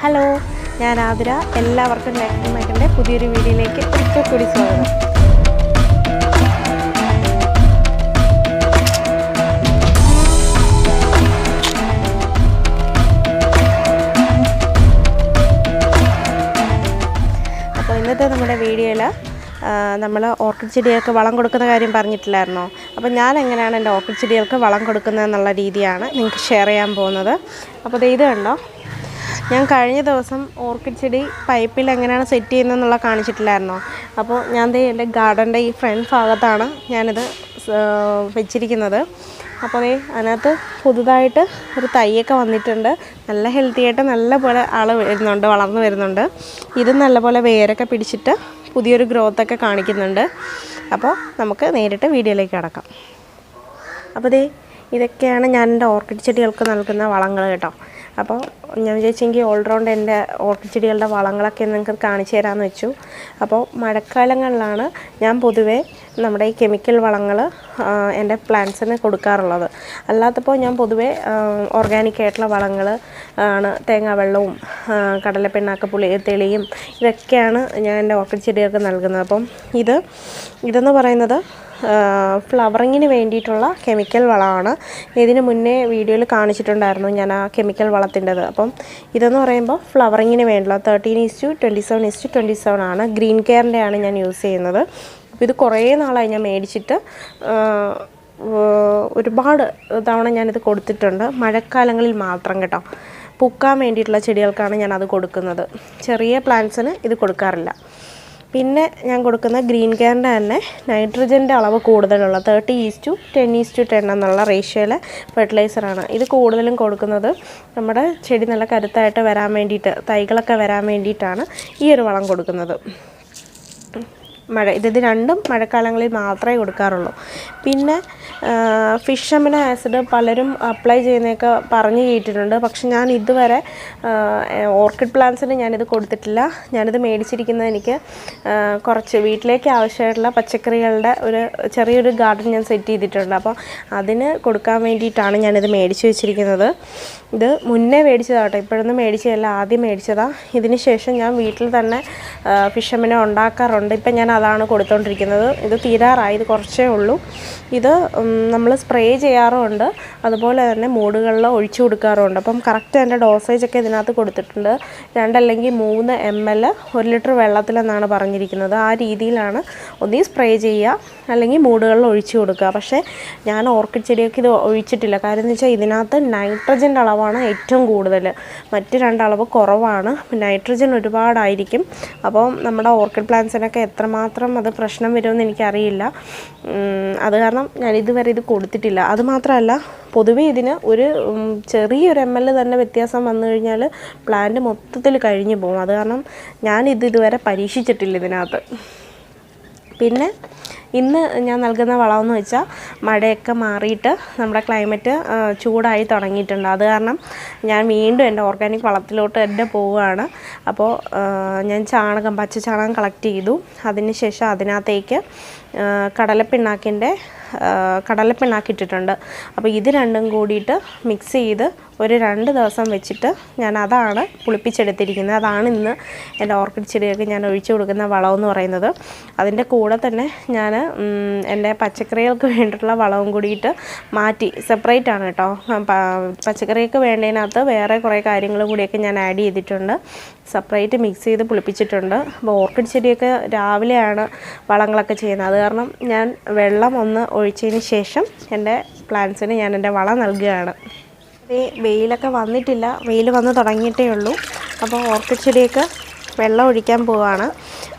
Hello, ഞാൻ ആതിര. എല്ലാവർക്കും next മൈക്കിൻ്റെ പുതിയൊരു വീഡിയോയിലേക്ക് ഒരിക്കൽ കൂടി സ്വാഗതം. അപ്പോൾ ഇന്നത്തെ നമ്മുടെ വീഡിയോയിൽ നമ്മൾ ഓർക്കിഡ് ചെടികൾക്ക് വളം കൊടുക്കുന്ന കാര്യം പറഞ്ഞിട്ടില്ലായിരുന്നോ? അപ്പോൾ ഞാൻ എങ്ങനെയാണ് എൻ്റെ ഓർക്കിഡ് ചെടികൾക്ക് വളം കൊടുക്കുന്നതെന്നുള്ള രീതിയാണ് നിങ്ങൾക്ക് ഷെയർ ചെയ്യാൻ പോകുന്നത്. അപ്പോൾ ഇത് കണ്ടോ, ഞാൻ കഴിഞ്ഞ ദിവസം ഓർക്കിഡ് ചെടി പൈപ്പിൽ എങ്ങനെയാണ് സെറ്റ് ചെയ്യുന്നതെന്നുള്ള കാണിച്ചിട്ടില്ലായിരുന്നോ? അപ്പോൾ ഞാൻ എൻ്റെ ഗാർഡൻ്റെ ഈ ഫ്രണ്ട് ഭാഗത്താണ് ഞാനിത് വെച്ചിരിക്കുന്നത്. അപ്പോൾ അതിനകത്ത് പുതുതായിട്ട് ഒരു തൈയൊക്കെ വന്നിട്ടുണ്ട്. നല്ല ഹെൽത്തി ആയിട്ട് നല്ല പോലെ വളർന്നു വരുന്നുണ്ട്. ഇത് നല്ലപോലെ വേരൊക്കെ പിടിച്ചിട്ട് പുതിയൊരു ഗ്രോത്തൊക്കെ കാണിക്കുന്നുണ്ട്. അപ്പോൾ നമുക്ക് നേരിട്ട് വീഡിയോയിലേക്ക് കടക്കാം. അപ്പോൾ ഇതൊക്കെയാണ് ഞാൻ എൻ്റെ ഓർക്കിഡ് ചെടികൾക്ക് നൽകുന്ന വളങ്ങൾ കേട്ടോ. അപ്പോൾ ഞാൻ വിചാരിച്ചെങ്കിൽ ഓൾറൗണ്ട് എൻ്റെ ഓർക്കിഡ് ചെടികളുടെ വളങ്ങളൊക്കെ നിങ്ങൾക്ക് കാണിച്ചു തരാമെന്ന് വെച്ചു. അപ്പോൾ മഴക്കാലങ്ങളിലാണ് ഞാൻ പൊതുവേ നമ്മുടെ ഈ കെമിക്കൽ വളങ്ങൾ എൻ്റെ പ്ലാന്റ്സിന് കൊടുക്കാറുള്ളത്. അല്ലാത്തപ്പോൾ ഞാൻ പൊതുവേ ഓർഗാനിക് ആയിട്ടുള്ള വളങ്ങൾ ആണ്, തേങ്ങാവെള്ളവും കടലപ്പിണ്ണാക്ക് തെളിയും ഇതൊക്കെയാണ് ഞാൻ എൻ്റെ ഓർക്കിഡ് ചെടികൾക്ക് നൽകുന്നത്. അപ്പം ഇതെന്ന് പറയുന്നത് ഫ്ലവറിങ്ങിന് വേണ്ടിയിട്ടുള്ള കെമിക്കൽ വളമാണ്. ഇതിന് മുന്നേ വീഡിയോയിൽ കാണിച്ചിട്ടുണ്ടായിരുന്നു ഞാൻ ആ കെമിക്കൽ വളത്തിൻ്റെത്. അപ്പം ഇതെന്ന് പറയുമ്പോൾ ഫ്ലവറിങ്ങിന് വേണ്ടിയുള്ള 13:27:27 ആണ്. ഗ്രീൻ കെയറിൻ്റെ ആണ് ഞാൻ യൂസ് ചെയ്യുന്നത്. അപ്പോൾ ഇത് കുറേ നാളായി ഞാൻ മേടിച്ചിട്ട്, ഒരുപാട് തവണ ഞാനിത് കൊടുത്തിട്ടുണ്ട്. മഴക്കാലങ്ങളിൽ മാത്രം കേട്ടോ, പൂക്കാൻ വേണ്ടിയിട്ടുള്ള ചെടികൾക്കാണ് ഞാനത് കൊടുക്കുന്നത്. ചെറിയ പ്ലാന്റ്സിന് ഇത് കൊടുക്കാറില്ല. പിന്നെ ഞാൻ കൊടുക്കുന്ന ഗ്രീൻ കെയറിൻ്റെ തന്നെ നൈട്രജൻ്റെ അളവ് കൂടുതലുള്ള 30:10:10 എന്നുള്ള റേഷ്യോയിലെ ഫെർട്ടിലൈസറാണ്. ഇത് കൂടുതലും കൊടുക്കുന്നത് നമ്മുടെ ചെടി നല്ല കരുത്തായിട്ട് വരാൻ വേണ്ടിയിട്ട്, തൈകളൊക്കെ വരാൻ വേണ്ടിയിട്ടാണ് ഈ ഒരു വളം കൊടുക്കുന്നത്. ഇത് രണ്ടും മഴക്കാലങ്ങളിൽ മാത്രമേ കൊടുക്കാറുള്ളൂ. പിന്നെ ഫിഷ് അമിനോ ആസിഡ് പലരും അപ്ലൈ ചെയ്യുന്നതൊക്കെ പറഞ്ഞു കേട്ടിട്ടുണ്ട്. പക്ഷെ ഞാൻ ഇതുവരെ ഓർക്കിഡ് പ്ലാന്റ്സിന് ഞാനിത് കൊടുത്തിട്ടില്ല. ഞാനിത് മേടിച്ചിരിക്കുന്നത് എനിക്ക് കുറച്ച് വീട്ടിലേക്ക് ആവശ്യമായിട്ടുള്ള പച്ചക്കറികളുടെ ഒരു ചെറിയൊരു ഗാർഡൻ ഞാൻ സെറ്റ് ചെയ്തിട്ടുണ്ട്. അപ്പോൾ അതിന് കൊടുക്കാൻ വേണ്ടിയിട്ടാണ് ഞാനിത് മേടിച്ച് വെച്ചിരിക്കുന്നത്. ഇത് മുന്നേ മേടിച്ചതാട്ടോ, ഇപ്പോഴൊന്നും മേടിച്ചതല്ല, ആദ്യം മേടിച്ചതാണ്. ഇതിന് ശേഷം ഞാൻ വീട്ടിൽ തന്നെ ഫിഷ് അമിനോ ഉണ്ടാക്കാറുണ്ട്. ഇപ്പം ഞാൻ അതാണ് കൊടുത്തുകൊണ്ടിരിക്കുന്നത്. ഇത് തീരാറായി, ഇത് കുറച്ചേ ഉള്ളൂ. ഇത് നമ്മൾ സ്പ്രേ ചെയ്യാറുമുണ്ട്, അതുപോലെ തന്നെ മൂടുകളിൽ ഒഴിച്ചു കൊടുക്കാറുമുണ്ട്. അപ്പം കറക്റ്റ് എൻ്റെ ഡോസേജൊക്കെ ഇതിനകത്ത് കൊടുത്തിട്ടുണ്ട്. 2 അല്ലെങ്കിൽ 3 ml 1 ലിറ്റർ വെള്ളത്തിലെന്നാണ് പറഞ്ഞിരിക്കുന്നത്. ആ രീതിയിലാണ് ഒന്നീ സ്പ്രേ ചെയ്യുക അല്ലെങ്കിൽ മൂടുകളിൽ ഒഴിച്ചു കൊടുക്കുക. പക്ഷേ ഞാൻ ഓർക്കിഡ് ചെടിയൊക്കെ ഇത് ഒഴിച്ചിട്ടില്ല. കാര്യം എന്ന് വെച്ചാൽ ഇതിനകത്ത് നൈട്രജൻ്റെ അളവാണ് ഏറ്റവും കൂടുതൽ, മറ്റ് 2 അളവ് കുറവാണ്. നൈട്രജൻ ഒരുപാടായിരിക്കും. അപ്പോൾ നമ്മുടെ ഓർക്കിഡ് പ്ലാന്റ്സിനൊക്കെ എത്രമാത്രം അത് പ്രശ്നം വരുമെന്ന് എനിക്കറിയില്ല. അത് കാരണം ഞാൻ ഇതുവരെ ഇത് കൊടുത്തിട്ടില്ല. അതുമാത്രമല്ല, പൊതുവേ ഇതിന് ഒരു ചെറിയൊരു ml തന്നെ വ്യത്യാസം വന്നു കഴിഞ്ഞാൽ പ്ലാന്റ് മൊത്തത്തിൽ കഴിഞ്ഞു പോകും. അത് കാരണം ഞാനിത് ഇതുവരെ പരീക്ഷിച്ചിട്ടില്ല ഇതിനകത്ത്. പിന്നെ ഇന്ന് ഞാൻ നൽകുന്ന വളമെന്ന് വെച്ചാൽ മഴയൊക്കെ മാറിയിട്ട് നമ്മുടെ ക്ലൈമറ്റ് ചൂടായി തുടങ്ങിയിട്ടുണ്ട്. അത് കാരണം ഞാൻ വീണ്ടും എൻ്റെ ഓർഗാനിക് വളത്തിലോട്ട് തന്നെ പോവുകയാണ്. അപ്പോൾ ഞാൻ പച്ച ചാണകം കളക്ട് ചെയ്തു. അതിന് ശേഷം അതിനകത്തേക്ക് കടലപ്പിണ്ണാക്കിയിട്ടിട്ടുണ്ട്. അപ്പോൾ ഇത് രണ്ടും കൂടിയിട്ട് മിക്സ് ചെയ്ത് ഒരു 2 ദിവസം വെച്ചിട്ട് ഞാൻ അതാണ് പുളിപ്പിച്ചെടുത്തിരിക്കുന്നത്. അതാണ് ഇന്ന് എൻ്റെ ഓർക്കിഡ് ചെടികൾക്ക് ഞാൻ ഒഴിച്ചു കൊടുക്കുന്ന വളമെന്ന് പറയുന്നത്. അതിൻ്റെ കൂടെ തന്നെ ഞാൻ എൻ്റെ പച്ചക്കറികൾക്ക് വേണ്ടിയിട്ടുള്ള വളവും കൂടിയിട്ട് മാറ്റി സെപ്പറേറ്റ് ആണ് കേട്ടോ. പച്ചക്കറിക്ക് വേണ്ടതിനകത്ത് വേറെ കുറേ കാര്യങ്ങൾ കൂടിയൊക്കെ ഞാൻ ആഡ് ചെയ്തിട്ടുണ്ട്. സെപ്പറേറ്റ് മിക്സ് ചെയ്ത് പുളിപ്പിച്ചിട്ടുണ്ട്. അപ്പോൾ ഓർക്കിഡ് ചെടിയൊക്കെ രാവിലെയാണ് വളങ്ങളൊക്കെ ചെയ്യുന്നത്. അത് കാരണം ഞാൻ വെള്ളം ഒന്ന് ഒഴിച്ചതിന് ശേഷം എൻ്റെ പ്ലാന്റ്സിന് ഞാൻ എൻ്റെ വളം നൽകുകയാണ്. വെയിലൊക്കെ വന്നിട്ടില്ല, വെയിൽ വന്ന് തുടങ്ങിയിട്ടേ ഉള്ളൂ. അപ്പോൾ ഓർക്കിഡ് ചെടിയൊക്കെ വെള്ളം ഒഴിക്കാൻ പോവുകയാണ്.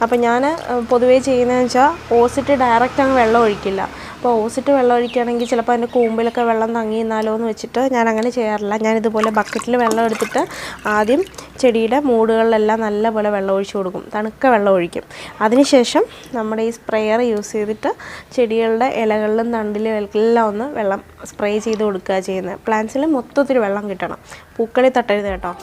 അപ്പോൾ ഞാൻ പൊതുവേ ചെയ്യുന്നതെന്ന് വെച്ചാൽ ഓസിട്ട് ഡയറക്റ്റ് അങ്ങ് വെള്ളം ഒഴിക്കില്ല. അപ്പോൾ ഓസിട്ട് വെള്ളം ഒഴിക്കുകയാണെങ്കിൽ ചിലപ്പോൾ അതിൻ്റെ കൂമ്പിലൊക്കെ വെള്ളം തങ്ങി നിന്നാലോ എന്ന് വെച്ചിട്ട് ഞാൻ അങ്ങനെ ചെയ്യാറില്ല. ഞാനിതുപോലെ ബക്കറ്റിൽ വെള്ളം എടുത്തിട്ട് ആദ്യം ചെടിയുടെ മൂടുകളിലെല്ലാം നല്ലപോലെ വെള്ളം ഒഴിച്ചു കൊടുക്കും, തണുക്ക വെള്ളം ഒഴിക്കും. അതിനുശേഷം നമ്മുടെ ഈ സ്പ്രെയർ യൂസ് ചെയ്തിട്ട് ചെടികളുടെ ഇലകളിലും തണ്ടിലും എല്ലാം ഒന്ന് വെള്ളം സ്പ്രേ ചെയ്ത് കൊടുക്കുക ചെയ്യുന്നത്. പ്ലാന്റ്സിൽ മൊത്തത്തിൽ വെള്ളം കിട്ടണം, പൂക്കളിൽ തട്ടരുത് കേട്ടോ.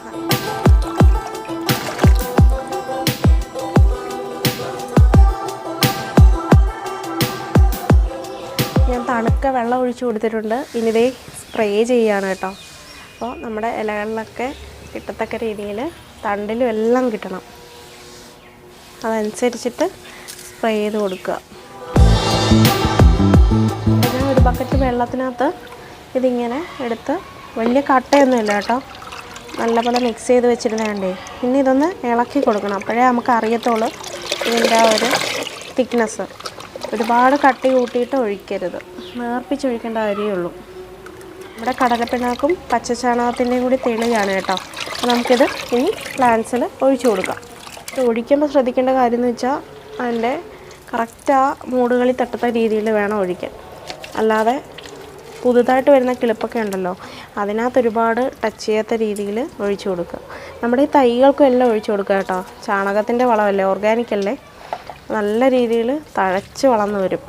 ഞാൻ തണുക്ക വെള്ളം ഒഴിച്ചു കൊടുത്തിട്ടുണ്ട്. ഇനി സ്പ്രേ ചെയ്യുകയാണ് കേട്ടോ. അപ്പോൾ നമ്മുടെ ഇലകളിലൊക്കെ കിട്ടത്തക്ക രീതിയിൽ തണ്ടിലും എല്ലാം കിട്ടണം. അതനുസരിച്ചിട്ട് സ്പ്രേ ചെയ്ത് കൊടുക്കുക. ഞാൻ ഒരു ബക്കറ്റ് വെള്ളത്തിനകത്ത് ഇതിങ്ങനെ എടുത്ത്, വലിയ കട്ടയൊന്നുമില്ല കേട്ടോ, നല്ലപോലെ മിക്സ് ചെയ്ത് വെച്ചിരുന്നേണ്ടേ. പിന്നെ ഇതൊന്ന് ഇളക്കി കൊടുക്കണം, അപ്പോഴേ നമുക്ക് അറിയത്തുള്ളൂ ഇതിൻ്റെ ആ ഒരു തിക്നെസ്. ഒരുപാട് കട്ടി കൂട്ടിയിട്ട് ഒഴിക്കരുത്, നേർപ്പിച്ചൊഴിക്കേണ്ട കാര്യമുള്ളൂ. ഇവിടെ കടലപ്പിണ്ണാക്കും പച്ചച്ചാണകത്തിൻ്റെയും കൂടി തെളിയാണ് കേട്ടോ. അപ്പോൾ നമുക്കിത് ഇനി പ്ലാന്റ്സിൽ ഒഴിച്ചു കൊടുക്കാം. ഒഴിക്കുമ്പോൾ ശ്രദ്ധിക്കേണ്ട കാര്യം എന്ന് വെച്ചാൽ അതിൻ്റെ കറക്റ്റ് ആ മൂടുകളിൽ തട്ടത്ത രീതിയിൽ വേണം ഒഴിക്കാൻ. അല്ലാതെ പുതുതായിട്ട് വരുന്ന കിളിപ്പൊക്കെ ഉണ്ടല്ലോ, അതിനകത്ത് ഒരുപാട് ടച്ച് ചെയ്യാത്ത രീതിയിൽ ഒഴിച്ചു കൊടുക്കുക. നമ്മുടെ ഈ തൈകൾക്കും എല്ലാം ഒഴിച്ചു കൊടുക്കുക കേട്ടോ. ചാണകത്തിൻ്റെ വളമല്ലേ, ഓർഗാനിക് അല്ലേ, നല്ല രീതിയിൽ തഴച്ച് വളർന്നു വരും.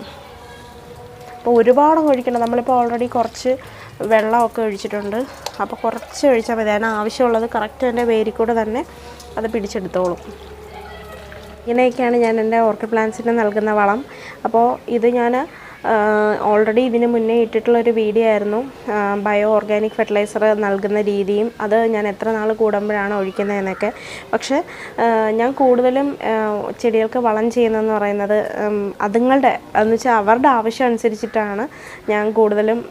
അപ്പോൾ ഒരുപാട് ഒഴിക്കണം. നമ്മളിപ്പോൾ ഓൾറെഡി കുറച്ച് വെള്ളമൊക്കെ ഒഴിച്ചിട്ടുണ്ട്. അപ്പോൾ കുറച്ച് ഒഴിച്ചാൽ മതി. അതിന് ആവശ്യമുള്ളത് കറക്റ്റ് എൻ്റെ വേരിൽ കൂടെ തന്നെ അത് പിടിച്ചെടുത്തോളും. ഇങ്ങനെയൊക്കെയാണ് ഞാൻ എൻ്റെ ഓർക്കിഡ് പ്ലാന്റ്സിന് നൽകുന്ന വളം. അപ്പോൾ ഇത് ഞാൻ ഓൾറെഡി ഇതിന് മുന്നേ ഇട്ടിട്ടുള്ളൊരു വീഡിയോ ആയിരുന്നു, ബയോ ഓർഗാനിക് ഫെർട്ടിലൈസർ നൽകുന്ന രീതിയും അത് ഞാൻ എത്ര നാൾ കൂടുമ്പോഴാണ് ഒഴിക്കുന്നതെന്നൊക്കെ. പക്ഷേ ഞാൻ കൂടുതലും ചെടികൾക്ക് വളം ചെയ്യുന്നതെന്ന് പറയുന്നത് അതുങ്ങളുടെ എന്ന് വെച്ചാൽ അവരുടെ ആവശ്യം അനുസരിച്ചിട്ടാണ് ഞാൻ കൂടുതലും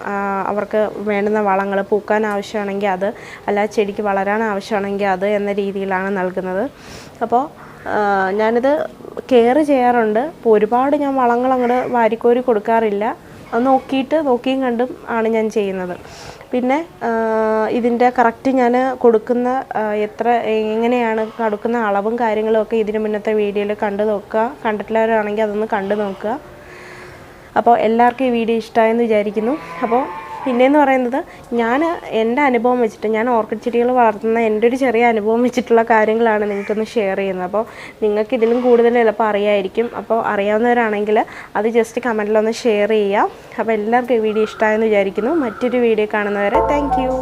അവർക്ക് വേണ്ടുന്ന വളങ്ങൾ, പൂക്കാൻ ആവശ്യമാണെങ്കിൽ അത്, അല്ല ചെടിക്ക് വളരാൻ ആവശ്യമാണെങ്കിൽ അത് എന്ന രീതിയിലാണ് നൽകുന്നത്. അപ്പോൾ ഞാനിത് കെയർ ചെയ്യാറുണ്ട്. അപ്പോൾ ഒരുപാട് ഞാൻ വളങ്ങൾ അങ്ങോട്ട് വാരിക്കോരി കൊടുക്കാറില്ല. അത് നോക്കിയും കണ്ടും ആണ് ഞാൻ ചെയ്യുന്നത്. പിന്നെ ഇതിൻ്റെ കറക്റ്റ് ഞാൻ കൊടുക്കുന്ന എങ്ങനെയാണ് കൊടുക്കുന്ന അളവും കാര്യങ്ങളും ഒക്കെ ഇതിന് മുന്നത്തെ വീഡിയോയിൽ കണ്ടു നോക്കുക. കണ്ടിട്ടുള്ളവരാണെങ്കിൽ അതൊന്ന് കണ്ടു നോക്കുക. അപ്പോൾ എല്ലാവർക്കും ഈ വീഡിയോ ഇഷ്ടമായെന്ന് വിചാരിക്കുന്നു. അപ്പോൾ പിന്നെയെന്ന് പറയുന്നത്, ഞാൻ എൻ്റെ അനുഭവം വെച്ചിട്ട്, ഞാൻ ഓർക്കിഡ് ചെടികൾ വളർത്തുന്ന എൻ്റെ ഒരു ചെറിയ അനുഭവം വെച്ചിട്ടുള്ള കാര്യങ്ങളാണ് നിങ്ങൾക്കൊന്ന് ഷെയർ ചെയ്യുന്നത്. അപ്പോൾ നിങ്ങൾക്ക് ഇതിലും കൂടുതൽ ചിലപ്പോൾ അറിയായിരിക്കും. അപ്പോൾ അറിയാവുന്നവരാണെങ്കിൽ അത് ജസ്റ്റ് കമൻറ്റിലൊന്ന് ഷെയർ ചെയ്യാം. അപ്പോൾ എല്ലാവർക്കും ഈ വീഡിയോ ഇഷ്ടമായെന്ന് വിചാരിക്കുന്നു. മറ്റൊരു വീഡിയോ കാണുന്നവരെ താങ്ക് യു.